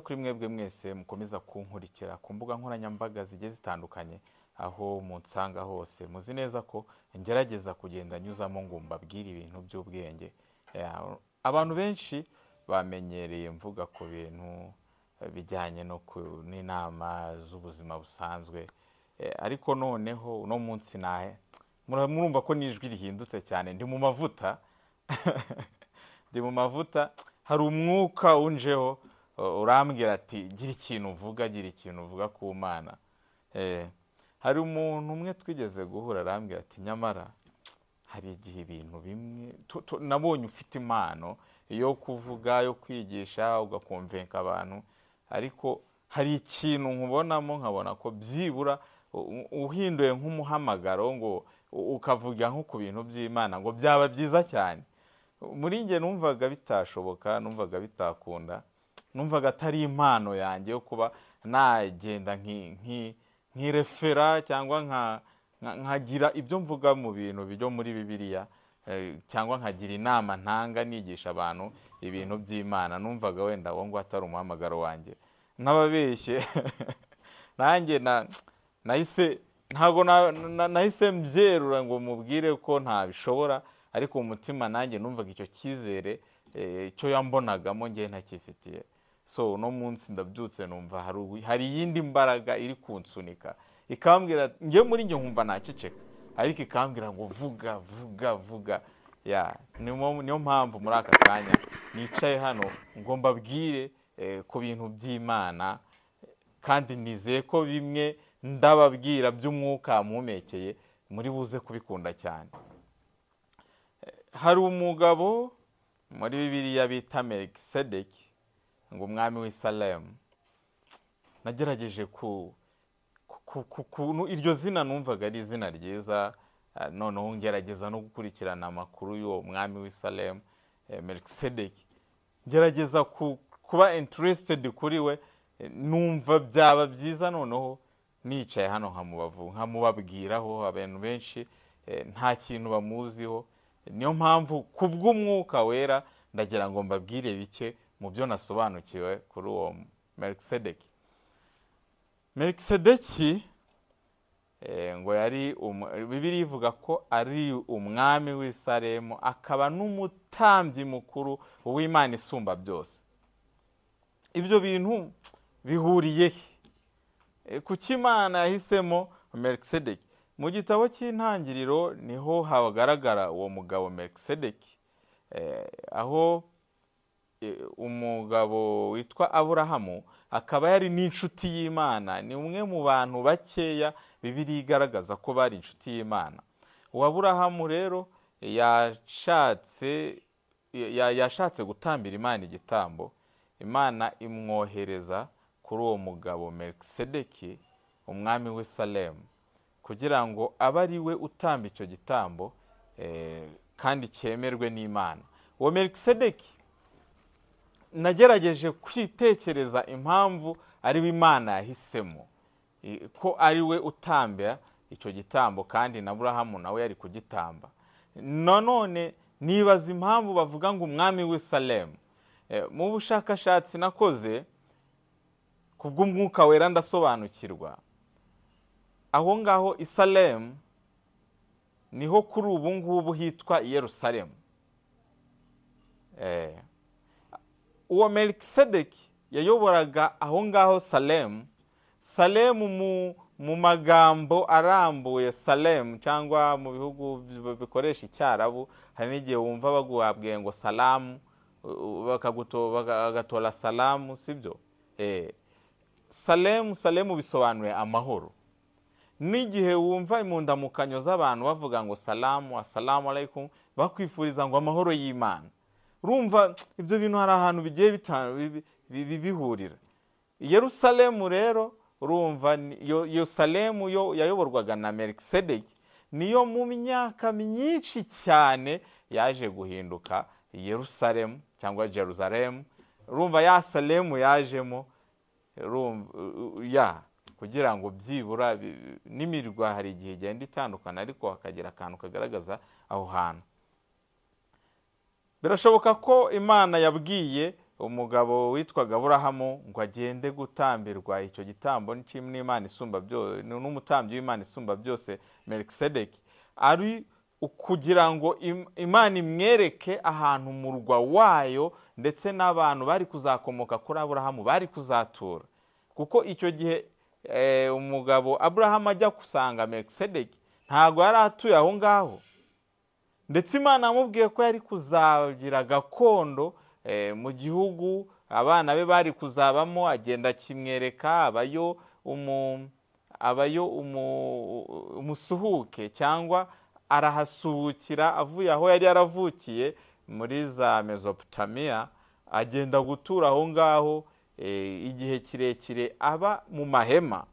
kuri mwebwe mwese mukomeza kunkurikira ku mbuga nkoranyambaga zigiye zitandukanye aho munsanga hose. Muzi neza ko ngerageza kugenda nyuzamo ngo mbabwire ibintu by'ubwenge. Abantu benshi bamenyereye mvuga ku bintu bijyanye n'inama z'ubuzima busanzwe, ariko noneho uno munsi murumva ko nijwi rihindutse cyane. Ndi mu mavuta ndi mu mavuta. Hari umwuka unjeho urambwira ati gira ikintu uvuga ku Mana. Hari umuntu umwe twigeze guhura arambwira ati nyamara hari igihe ibintu bimwe nabonye ufite impano yo kuvuga, yo kwigisha, ugakonvenka abantu, ariko hari ikintu nkubonamo nkabona ko byibura uhinduye nk'umuhamagaro ngo ukavuga nko ku bintu by'Imana ngo byaba byiza cyane. Muri nge numvaga bitashoboka, numvaga bitakunda, numvaga atari impano yanjye yo kuba nagenda nk'irefera cyangwa nkagira ibyo mvuga mu bintu byo muri Bibiliya, cyangwa nkagira inama ntanga nigisha abantu ibintu by'Imana. Numvaga wenda ngo atari umuhamagaro wanjye. Nababeshye nanjye nahise mbyerura ngo mubwire ko ntabishobora, ariko umutima nanjye numvaga icyo cyizere cyo yambonagamo ngiye ntakifitiye. So no munsi ndabyutse numva hari iyindi mbaraga iri kunsunika ikambwira, ngiye muri nge nkumva naceceka, ariko ikambwira ngo vuga. Niyo mpamvu muri aka kanya nicaye hano ngo mbabwire ku bintu by'Imana, kandi nizeye ko bimwe ndababwira by'umwuka mpumekeye muri buze kubikunda cyane. Hari umugabo muri Bibiliya bita Merkisedeki, ngo umwami w'i Salemu. Nagerageje iryo zina numvaga ari izina ryiza, noneho ngerageza no gukurikirana amakuru y'uwo mwami w'i Salemu Merkisedeki, ngerageza kuba interested kuri we, numva byaba byiza noneho nicaye hano nkamubabwiraho. Abantu benshi nta kintu bamuziho, niyo mpamvu kubw'umwuka wera ndagira ngo mbabwire bike mu byo nasobanukiwe kuri uwo Merkisedeki. Merkisedeki ngo yari Bibiliya ivuga ko ari umwami w'i Salemu, akaba n'umutambyi mukuru w'Imana isumba byose. Ibyo bintu bihuriye kuki Imana yahisemo Merkisedeki? Mu gitabo cy'Intangiriro niho hagaragara uwo mugabo Merkisedeki, aho umugabo witwa Aburahamu akaba yari n'inshuti y'Imana. Ni umwe mu bantu bakeya Bibiliya igaragaza ko bari inshuti y'Imana. Uwo Aburahamu rero yashatse gutambira Imana igitambo. Imana imwohereza kuri uwo mugabo Merkisedeki, umwami w'i Salemu, kugira ngo abe ari we utamba icyo gitambo kandi cyemerwe n'Imana. Uwo Merkisedeki nagerageje kwitekereza impamvu ari we Imana yahisemo ko ari we utambira icyo gitambo, kandi na Aburahamu nawe yari kugitamba. Nanone nibaza impamvu bavuga ngo umwami w'i Salemu. Mu bushakashatsi nakoze kubw'umwuka wera ndasobanukirwa, aho ngaho i Salemu niho kuri ubu ngubu hitwa i Yerusalemu. Uwo Merkisedeki yayoboraga aho ngaho Salemu. Salemu mu magambo arambuye Salemu, cyangwa mu bihugu bikoresha Icyarabu hari n'igihe wumva baguhabwiye ngo salamu, bagatora salamu, sibyo? Salemu bisobanuye amahoro. N'igihe wumva impundamukanyo z'abantu bavuga ngo salamu, assalamu alaikum, bakwifuriza ngo amahoro y'Imana. Urumva ibyo bintu hari ahantu bigiye bihurira. Yerusalemu rero urumva iyo Salemu yayoborwaga na Merkisedeki, niyo mu myaka myinshi cyane yaje guhinduka Yerusalemu cyangwa Jerusalemu. Urumva ya Salemu yajemo kugira ngo byibura n'imirwa hari igihe igenda itandukana, ariko hakagira akantu kagaragaza aho hantu. Birashoboka ko Imana yabwiye umugabo witwaga Aburahamu ngo agende gutambirwa icyo gitambo n'Imana isumba byose, n'umutambyi w'Imana isumba byose Merkisedeki, ari kugira ngo Imana imwereke ahantu umurwa wayo ndetse n'abantu bari kuzakomoka kuri Aburahamu bari kuzatura. Kuko icyo gihe umugabo Aburahamu ajya gusanga Merkisedeki ntago yari atuye aho ngaho, ndetse Imana yamubwiye ko yari kuzagira gakondo mu gihugu abana be bari kuzabamo. Agenda akimwereka, abayo umusuhuke cyangwa arahasuhukira avuye aho yari yaravukiye muri za Mesopotamiya, agenda gutura aho ngaho igihe kirekire aba mu mahema.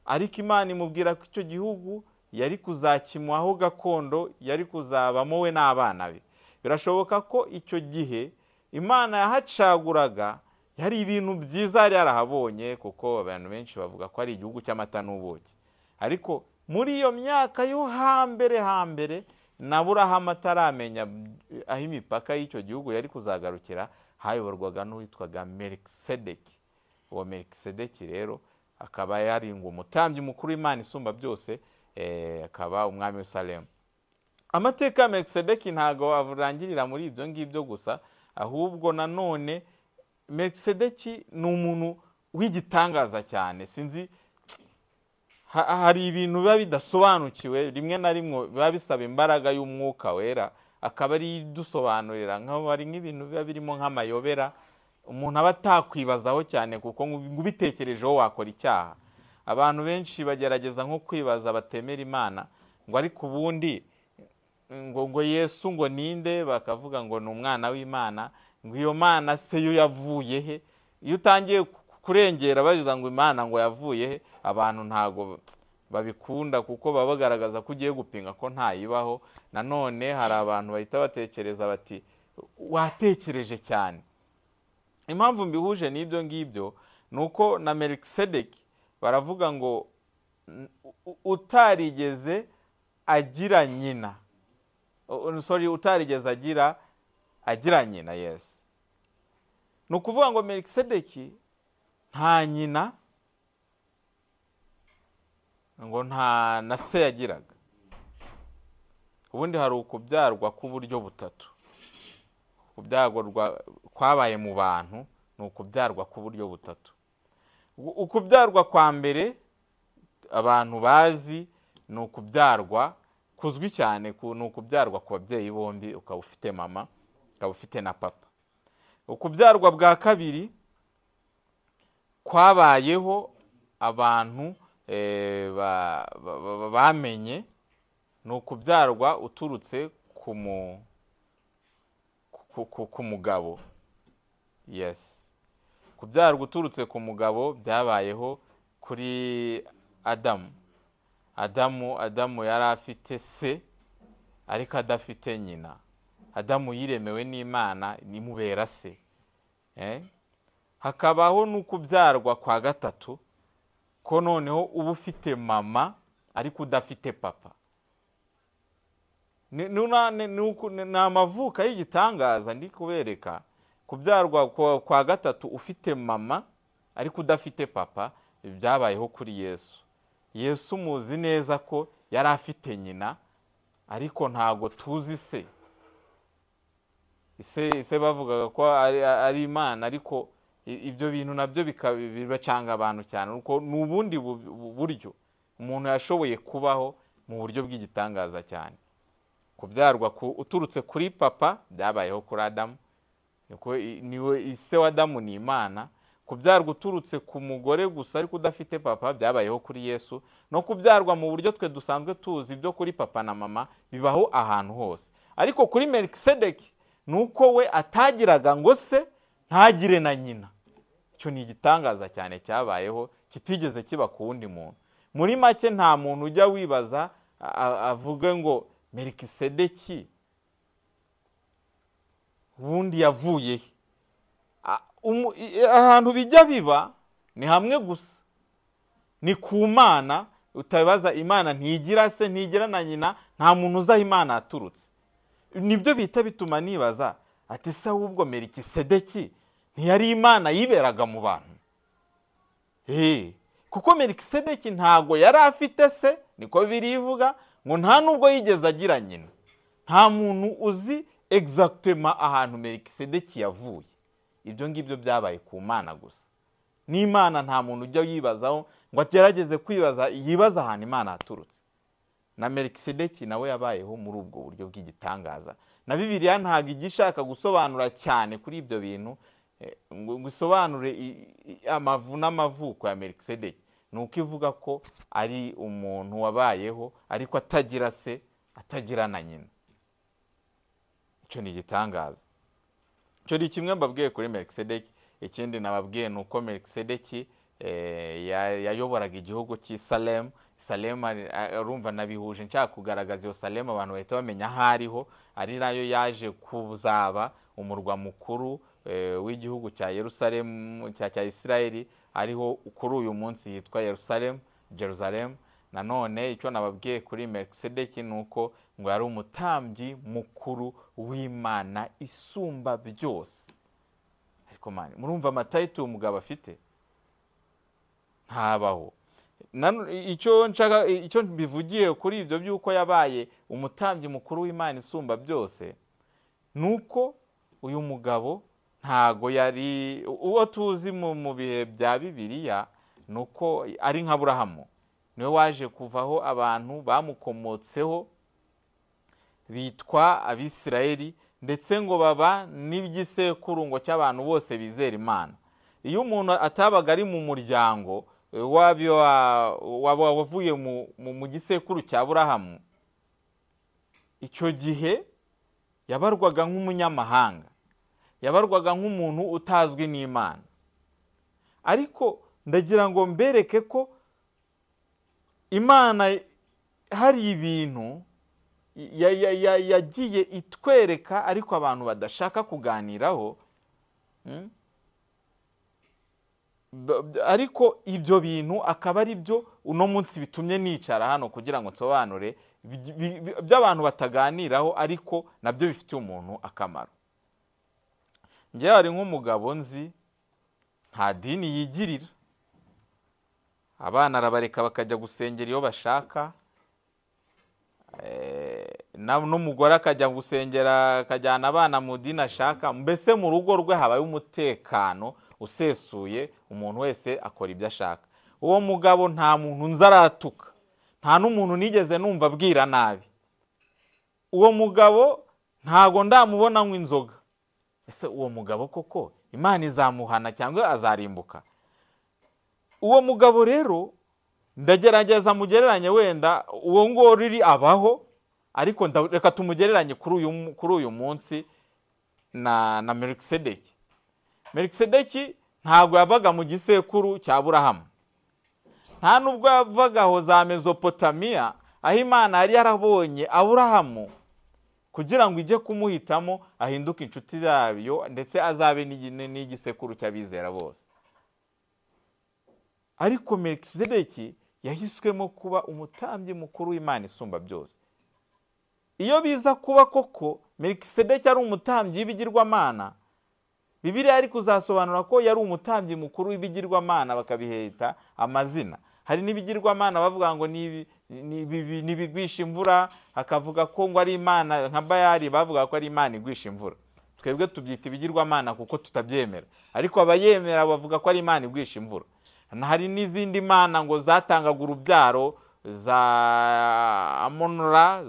Ariko Imana imubwira ko icyo gihugu yari kuzakimuhaho gakondo, yari kuzabamo we n'abana be. Birashoboka ko icyo gihe Imana yahacaguraga yari ibintu byiza yari yarahabonye, kuko abantu benshi bavuga ko ari igihugu cy'amata n'ubuki. Ariko muri iyo myaka yo hambere na Aburahamu ataramenya aho imipaka y'icyo gihugu yari kuzagarukira, hayoborwaga n'uwitwaga Merkisedeki. Uwo Merkisedeki rero akaba yari ngo umutambyi mukuru w'Imana isumba byose, akaba umwami wa Salemu. Amateka ya Merkisedeki ntago avurangirira muri ibyo ngibyo gusa, ahubwo nanone Merkisedeki ni umuntu w'igitangaza cyane. Sinzi, hari ibintu biba bidasobanukiwe rimwe na rimwe, biba bisaba imbaraga y'umwuka wera, akaba ari dusobanurira ari nk'ibintu biba birimo nk'amayobera umuntu aba atakwibazaho cyane, kuko ngubitekerejeho wakora icyaha. Abantu benshi bagerageza nko kwibaza batemera Imana, ngo ariko ubundi ngo Yesu ngo ninde, bakavuga ngo ni umwana w'Imana, ngo iyo Mana se yo yavuye he? Iyo utangiye kurengera bagize ngo Imana ngo yavuye he, abantu ntago babikunda, kuko baba bagaragaza ko ugiye gupinga ko ntayibaho. Nanone hari abantu bahita batekereza bati watekereje cyane. Impamvu mbihuje n'ibyo ngibyo nuko na Merkisedeki baravuga ngo utarigeze agira nyina, utarigeze agira nyina. Yes, ni ukuvuga ngo Merkisedeki nta nyina, ngo nta na se yagiraga. Ubundi hari ukubyarwa k'uburyo butatu. Ukubyarwa kwabaye mu bantu ni ukubyarwa k'uburyo butatu. Ukubyarwa kwa mbere abantu bazi ni ukubyarwa kuzwi cyane, ni ukubyarwa ku babyeyi bombi, ukaba ufite mama ukaba ufite na papa. Ukubyarwa bwa kabiri kwabayeho abantu bamenye, ni ukubyarwa uturutse ku mugabo. Yes, kubyarwa uturutse ku mugabo byabayeho kuri Adamu. Adamu yari afite se ariko adafite nyina. Adamu yiremewe n'Imana nimubera se. Hakabaho n'ukubyarwa kwa gatatu, ko noneho uba ufite mama ariko udafite papa. Ni amavuka y'igitangaza ndi kubereka. Kubyarwa kwa gatatu ufite mama ariko udafite papa byabayeho kuri Yesu. Yesu muzi neza ko yari afite nyina ariko ntago tuzi se. Ise bavugaga ko ari Imana, ariko ibyo bintu nabyo bibacanga abantu cyane, nuko n'ubundi buryo umuntu yashoboye kubaho mu buryo bw'igitangaza cyane. Kubyarwa uturutse kuri papa byabayeho kuri Adamu, niwe ise wa Adamu ni Imana. Kubyarwa uturutse ku mugore gusa ariko udafite papa byabayeho kuri Yesu. No kubyarwa mu buryo twe dusanzwe tuzi byo kuri papa na mama bibaho ahantu hose, ariko kuri Merkisedeki nuko we atagiraga ngo se ntagire na nyina. Icyo ni igitangaza cyane cyabayeho, kitigeze kiba ku wundi muntu. Muri make nta muntu ujya wibaza avuge ngo Merkisedeki ubundi yavuye he. Ahantu bijya biba ni hamwe gusa, ni ku Mana. Utabaza Imana ntigira se ntigira na nyina, nta muntu uzaho Imana aturutse. Nibyo bita bituma nibaza ati se ahubwo Merkisedeki ntiyari imana yiberaga mu bantu. Kuko Merkisedeki ntago yari afite se, niko birivuga, ngo nta nubwo yigeze agira nyina. Nta muntu uzi exactement ahantu Merkisedeki yavuye. Ibyo ngibyo byabaye ku Mana gusa. N'Imana nta muntu ujya yibazaho ngo agerageze kwibaza, yibaza ahantu Imana yaturutse. Na Merkisedeki nawe yabayeho muri ubwo buryo bw'igitangaza. Na Bibiliya ntago igishaka gusobanura cyane kuri ibyo bintu, ngo isobanure amavu n'amavuko ya Merkisedeki. Nuko ivuga ko ari umuntu wabayeho ariko atagira se, atagira na nyina. Icyo ni igitangaza. Icyo ni kimwe mbabwiye kuri Merkisedeki. Ikindi nababwiye nuko Merkisedeki yayoboraga igihugu cy'i Salemu. Salemu urumva nabihuje nshaka kugaragaza iyo Salemu abantu bahita bamenya aho ariho, ari nayo yaje kuzaba umurwa mukuru w'igihugu cya Yerusalemu cya Isirayeli, ariho kuri uyu munsi yitwa Jerusalem. Nanone icyo nababwiye kuri Merkisedeki nuko ngo yari umutambyi mukuru w'Imana isumba byose. Ariko mani, murumva amatayito umugabo afite ntabaho. Icyo bivugiye kuri ibyo by'uko yabaye umutambyi mukuru w'Imana isumba byose, nuko uyu mugabo ntago yari uwo tuzi mu bihe bya Bibiliya, nuko ari nka Aburahamu. Niwe waje kuvaho abantu bamukomotseho bitwa Abisirayeli, ndetse ngo baba n'igisekuru ngo cy'abantu bose bizera Imana. Iyo umuntu atabaga ari mu muryango wavuye mu gisekuru cya Aburahamu, icyo gihe yabarwaga nk'umunyamahanga, yabarwaga nk'umuntu utazwi n'Imana. Ariko ndagira ngo mbereke ko Imana hari ibintu yagiye itwereka ariko abantu badashaka kuganiraho. Ariko ibyo bintu akaba ari byo uno munsi bitumye nicara hano kugira ngo nsobanure by'abantu bataganiraho ariko nabyo bifitiye umuntu akamaro. Njye hari nk'umugabo nzi nta dini yigirira, abana arabareka bakajya gusengera iyo bashaka, n'umugore akajya gusengera akajyana abana mu dini ashaka. Mbese mu rugo rwe habaye umutekano usesuye, umuntu wese akora ibyo ashaka. Uwo mugabo nta muntu nzaratuka, nta n'umuntu nigeze numva abwira nabi. Uwo mugabo ntago ndamubona nk'inzoga. Ese uwo mugabo koko Imana izamuhana cyangwa azarimbuka? Uwo mugabo rero ndagerageza mugereranye, wenda uwo ngo riri abaho, ariko reka tumugereranye kuri uyu munsi na Merkisedeki. Merkisedeki ntago yavaga mu gisekuru cya Aburahamu, nta nubwo yavaga aho za Mesopotamiya, aho Imana yari yarabonye Aburahamu kugira ngo ijye kumuhitamo ahinduke inshuti yayo, ndetse azabe n'igisekuru cy'abizera bose. Ariko Merkisedeki yahiswemo kuba umutambyi mukuru w'Imana isumba byose. Iyo biza kuba koko Merkisedeki ari umutambyi w'ibigirwamana, Bibiliya ari kuzasobanura ko yari umutambyi mukuru w'ibigirwamana, bakabiheta amazina. Hari n'ibigirwamana bavuga ngo nibigwisha imvura, hakavuga ko ngo ari Imana nka Bayali, bavuga ko ari Imana igwisha imvura. Twebwe tubyita ibigirwamana kuko tutabyemera, ariko abayemera bavuga ko ari Imana igwisha imvura. Hari n'izindi mana ngo zatangaga urubyaro, za Amora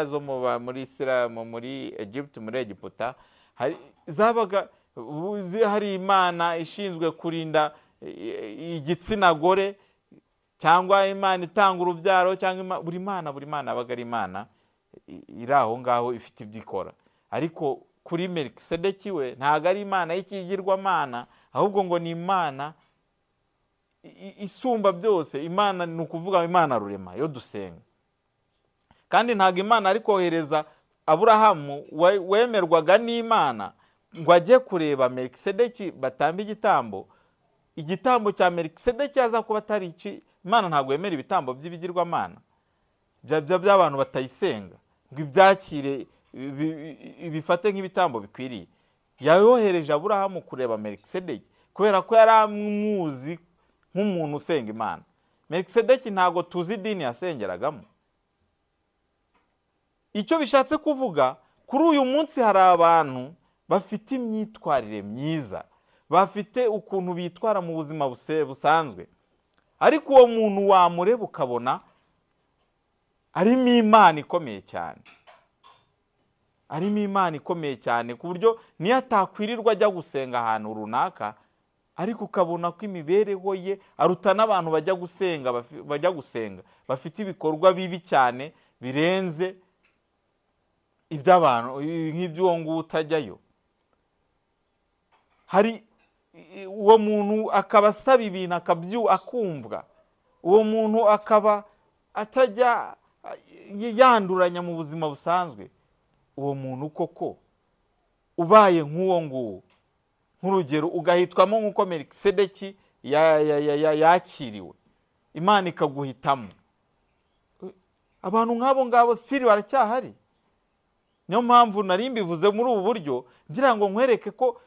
zo muri Isirayeli, muri Egypt, muri Egiputa. Zabaga hari Imana ishinzwe kurinda igitsina gore, cyangwa Imana itanga urubyaro, cyangwa buri mana abaga ari Imana iri aho ngaho ifite ibyo ikora. Ariko kuri Merkisedeki we ntago ari Imana y'ikigirwamana, ahubwo ngo ni Imana isumba byose. Imana ni ukuvuga Imana rurema yo dusenga. Kandi ntago Imana ari kohereza Aburahamu wemerwaga n'Imana ngo ajye kureba Merkisedeki batamba igitambo. Igitambo cya Merkisedeki aza kuba atari iki. Imana ntago yemera ibitambo by'ibigirwamana by'abantu batayisenga ngo ibyakire ibifate nk'ibitambo bikwiriye. yayohereje Aburahamu kureba Merkisedeki kubera ko yari amuzi nk'umuntu usenga Imana. Merkisedeki ntago tuzi idini yasengeragamo. Icyo bishatse kuvuga, kuri uyu munsi hari abantu bafite imyitwarire myiza, bafite ukuntu bitwara mu buzima busanzwe, ariko uwo muntu wamureba ukabona arimo Imana ikomeye cyane, arimo Imana ikomeye cyane ku buryo niyo atakwirirwa ajya gusenga ahantu runaka, ariko ukabona ko imibereho ye aruta n'abantu bajya gusenga bafite ibikorwa bibi cyane birenze iby'abantu nk'iby'uwo nguwo utajyayo. Hari uwo muntu akaba asaba ibintu akumvwa, uwo muntu akaba atajya yanduranya mu buzima busanzwe. Uwo muntu koko ubaye nk'uwo nguwo, nk'urugero ugahitwamo nk'uko Merkisedeki yakiriwe, Imana ikaguhitamo, abantu nk'abo ngabo siri baracyahari. Niyo mpamvu nari mbivuze muri ubu buryo ngira ngo nkwereke ko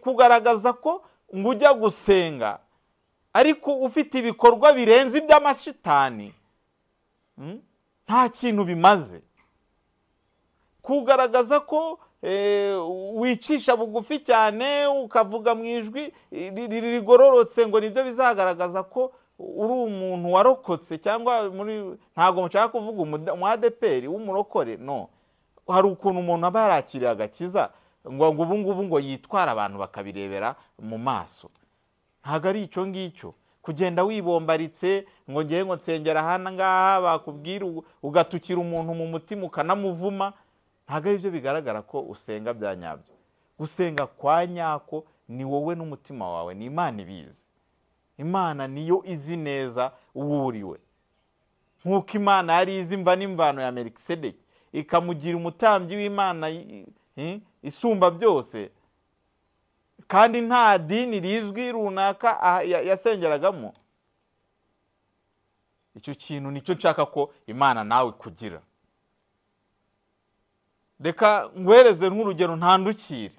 kugaragaza ko ngo ujya gusenga ariko ufite ibikorwa birenze iby'amashitani nta kintu bimaze. Kugaragaza ko wicisha bugufi cyane ukavuga mu ijwi rigororotse ngo nibyo bizagaragaza ko uri umuntu warokotse, cyangwa ntago nshaka kuvuga umwadeperi w'umurokore, no. Hari ukuntu umuntu aba yarakiriye agakiza ngo ubu ngubu ngo yitwara abantu bakabirebera mu maso. Ntago ari icyo ngicyo kugenda wibombaritse ngo ngiye ngo nsengera hana ngaha bakubwira ugatukira umuntu mu mutima ukanamuvuma. Ntago ari byo bigaragara ko usenga bya nyabyo. Gusenga kwa nyako ni wowe n'umutima wawe, ni Imana ibizi. Imana niyo izi neza uwo uriwe, nk'uko Imana yari izi imva n'imvano ya Merkisedeki ikamugira umutambyi w'Imana isumba byose, kandi nta dini rizwi runaka yasengeragamo. Icyo kintu nicyo nshaka ko Imana nawe kugira. Reka ngwereze nk'urugero ntandukire.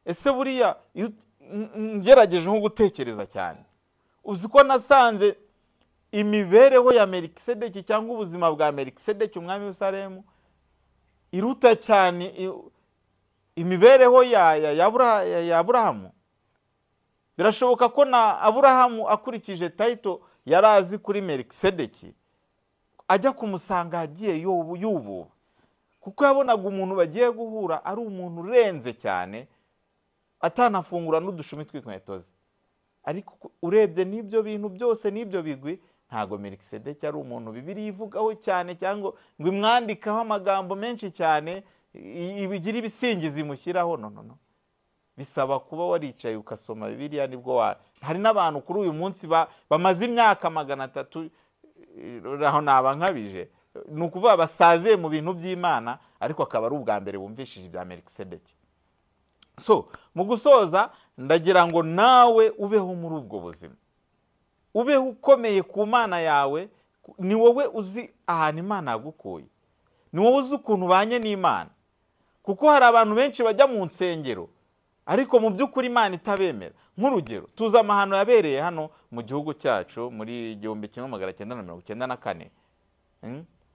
Ese buriya ngerageje nko gutekereza cyane, uzi ko nasanze imibereho ya Merkisedeki cyangwa ubuzima bwa Merkisedeki umwami w'Salemu iruta cyane imibereho ya Aburahamu. Birashoboka ko na Aburahamu akurikije title yari azi kuri Merkisedeki ajya kumusanga agiye yububa, kuko yabonaga umuntu bagiye guhura ari umuntu urenze cyane, atanafungura n'udushumi tw'inkweto ze. Ariko urebye n'ibyo bintu byose n'ibyo bigwi, ntago Merkisedeki ari umuntu Bibiliya ivugaho cyane cyangwa ngo imwandikaho amagambo menshi cyane ibigira ibisingizi imushyiraho. No. Bisaba kuba waricaye ukasoma Bibiliya nibwo hari n'abantu kuri uyu munsi bamaze imyaka 300 aho naba nkabije, ni ukuvuga basaziye mu bintu by'Imana, ariko akaba ari ubwa mbere bumvishije ibya Merkisedeki. So mu gusoza ndagira ngo nawe ubeho muri ubwo buzima, ubeho ukomeye ku Mana yawe. Ni wowe uzi ahantu Imana yagukuye, ni wowe uzi ukuntu ubanye n'Imana, kuko hari abantu benshi bajya mu nsengero ariko mu by'ukuri Imana itabemera. Nk'urugero tuzi amahano yabereye hano mu gihugu cyacu muri 1994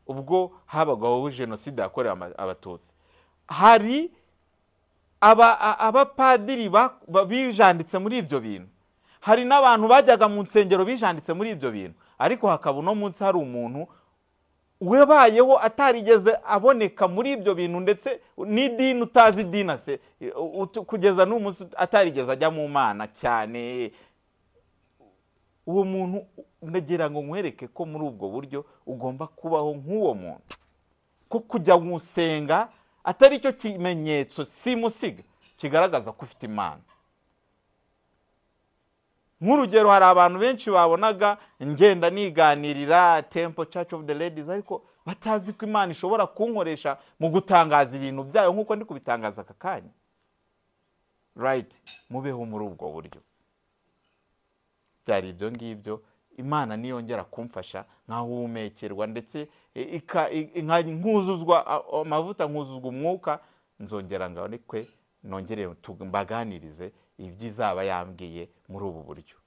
ubwo habagaho jenoside yakorewe Abatutsi. Hari abapadiri bijanditse muri ibyo bintu, hari n'abantu bajyaga mu nsengero bijanditse muri ibyo bintu, ariko hakaba no munsi hari umuntu webayeho atarigeze aboneka muri ibyo bintu, ndetse n'idini utazi idini se kugeza n'umunsi atarigeze ajya mu Mana cyane. Uwo muntu ndagira ngo nkwereke ko muri ubwo buryo ugomba kubaho nk'uwo muntu, ko kujya gusenga atari cyo kimenyetso simusiga kigaragaza ko ufite Imana. Nk'urugero hari abantu benshi babonaga ngenda niganirira Temple Church of the Ladies, ariko batazi ko Imana ishobora kunkoresha mu gutangaza ibintu byayo nk'uko ndi kubitangaza aka kanya. Right, mubeho muri ubwo buryo. Byari ibyo ngibyo, Imana niyongera kumfasha nkahumekerwa, ndetse nkuzuzwa amavuta, nkuzuzwa umwuka, nzongera ngaho nikwe nongere mbaganirize ibyo izaba yambwiye muri ubu buryo.